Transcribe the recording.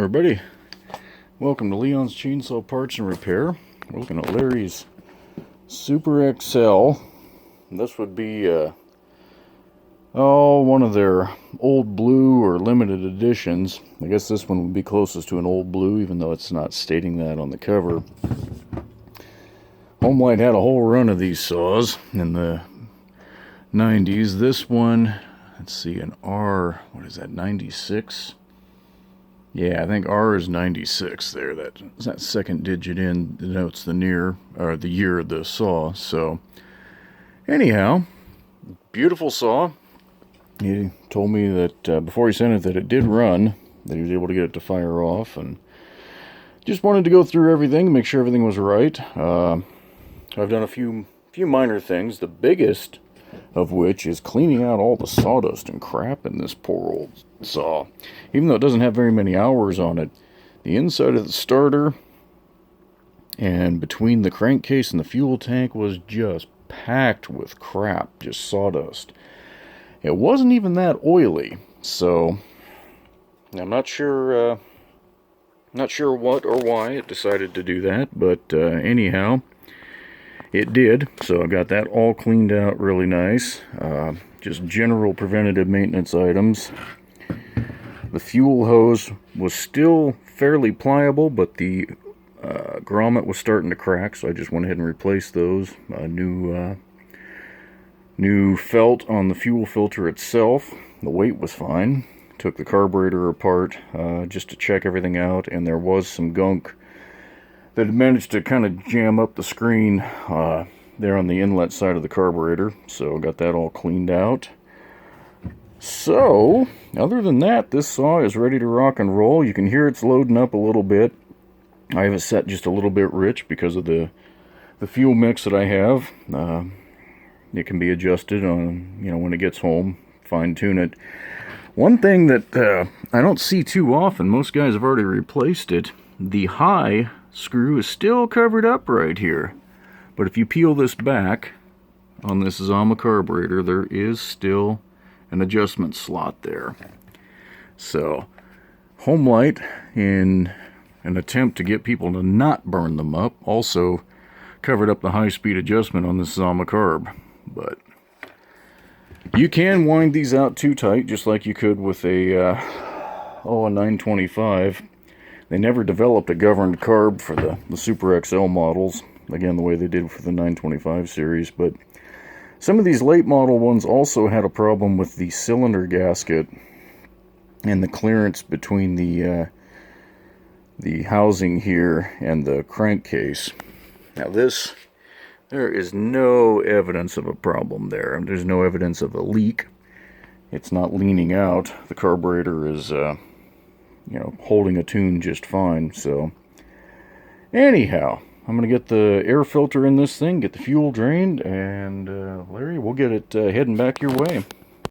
everybody. Welcome to Leon's Chainsaw Parts and Repair. We're looking at Larry's Super XL. This would be one of their old blue or limited editions. I guess this one would be closest to an old blue, even though it's not stating that on the cover. Homelite had a whole run of these saws in the 90s. This one, let's see, an R, what is that, 96? Yeah, I think R is 96 there. That second digit in denotes the year of the saw. So, anyhow, beautiful saw. He told me that before he sent it that it did run, that he was able to get it to fire off, and just wanted to go through everything, make sure everything was right. I've done a few minor things. The biggest of which is cleaning out all the sawdust and crap in this poor old saw. Even though it doesn't have very many hours on it, the inside of the starter and between the crankcase and the fuel tank was just packed with crap, just sawdust. It wasn't even that oily, so I'm not sure what or why it decided to do that, but anyhow, it did. So I got that all cleaned out really nice. Just general preventative maintenance items. The fuel hose was still fairly pliable, but the grommet was starting to crack, so I just went ahead and replaced those. New felt on the fuel filter itself. The weight was fine. Took the carburetor apart just to check everything out, and there was some gunk that had managed to kind of jam up the screen there on the inlet side of the carburetor. So got that all cleaned out. So, other than that, this saw is ready to rock and roll. You can hear it's loading up a little bit. I have it set just a little bit rich because of the fuel mix that I have. It can be adjusted on, when it gets home, fine tune it. One thing that I don't see too often, most guys have already replaced it, the high screw is still covered up right here. But if you peel this back on this Zama carburetor, there is still an adjustment slot there. So, Homelite, in an attempt to get people to not burn them up, also covered up the high-speed adjustment on this Zama carb. But you can wind these out too tight, just like you could with a 925. They never developed a governed carb for the Super XL models, again, the way they did for the 925 series, but some of these late model ones also had a problem with the cylinder gasket and the clearance between the housing here and the crankcase. Now there is no evidence of a problem there. There's no evidence of a leak. It's not leaning out. The carburetor is holding a tune just fine. So, anyhow, I'm going to get the air filter in this thing, get the fuel drained, and Larry, we'll get it heading back your way.